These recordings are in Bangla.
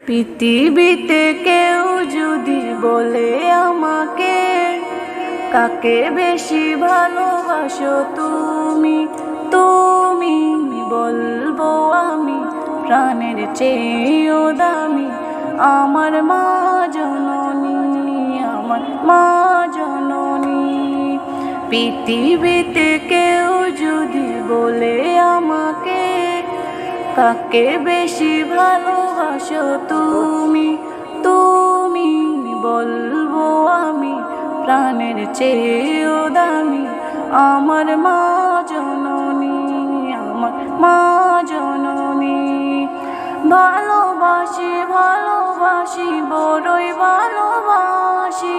পৃথিবীতে কেউ যদি বলে আমাকে, কাকে বেশি ভালোবাসো তুমি, তুমি বলবো আমি প্রাণের চেয়েও দামি আমার মা জননী, আমার মা জননী। পৃথিবীতে কেউ যদি বলে আমাকে, কাকে বেশি ভালোবাসো তুমি, তুমি বলবো আমি প্রাণের চেয়েও দামি আমার মা জননী, আমার মা জননী। ভালোবাসি ভালোবাসি বড়ই ভালোবাসি,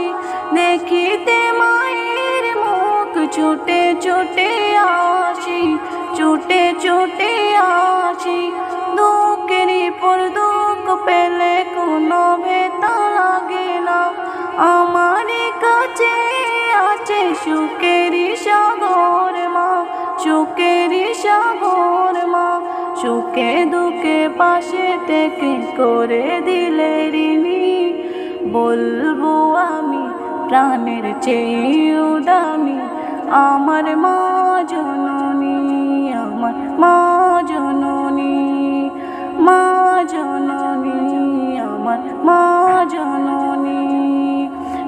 দেখিতে মায়ের মুখ ছুটে ছুটে আসি, ছুটে ছুটে আসি। দুঃখেরই পর দুঃখ পেলে কোনো ব্যথা লাগে না, আমার কাছে আছে সুখেরই সাগর মা, সুখেরই সাগর মা। সুখে দুঃখে পাশে থেকে করে দিলে ঋণী, বলবো আমি প্রাণের চেয়েও দামি আমার মা জননী, আমার মা জননী, মা জননী, আমার মা জননী।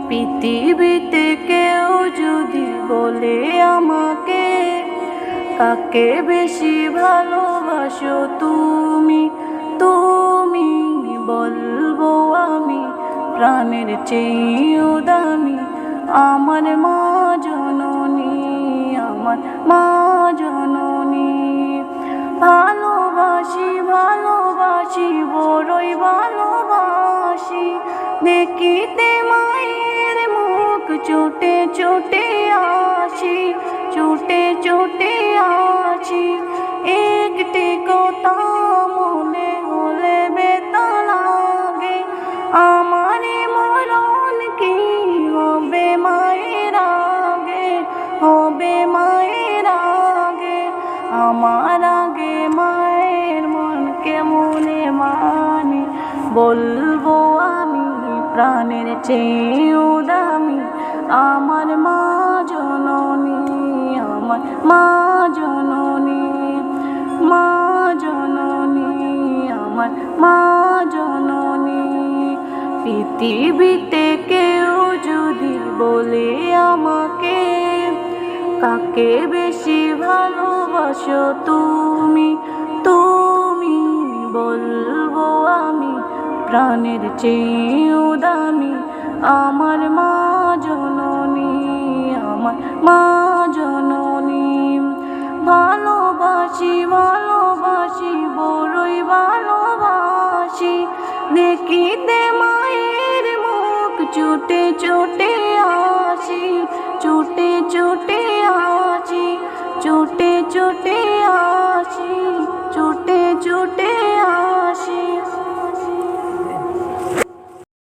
পৃথিবীতে কেউ যদি বলে আমাকে, কাকে বেশি ভালোবাসো তুমি, তুমি বলবো আমি প্রাণের চেয়েও দামি আমার মা জননী, আমার মা জননী। ভালোবাসি ভালোবাসি বড়ই ভালোবাসি, দেখিতে মায়ের মুখ ছুটে ছুটে আসি, ছুটে ছুটে আসি। একটি কথা মনে হলে ব্যথা লাগে, আমার মরণ কি হবে মায়ের আগে, হবে মায়ের আগে। আমার আগে মায়ের মন কেমনে মানি, বলবো আমি প্রাণের চেয়েও দামি আমার মা জননী, আমার মা জননী, মা জননী, আমার মা জননী। পৃথিবীতে কেউ যদি বলে আমাকে, কাকে বেশি ভালোবাসো তুমি, তুমি বলবো আমি প্রাণের চেয়েও দামি আমার মা জননী, আমার মা জননী। ভালোবাসি ভালোবাসি বড়ই ভালোবাসি, দেখিতে মায়ের মুখ ছুটে ছুটে আসি, ছুটে ছুটে আসি, ছুটে ছুটে আসি, ছুটে ছুটে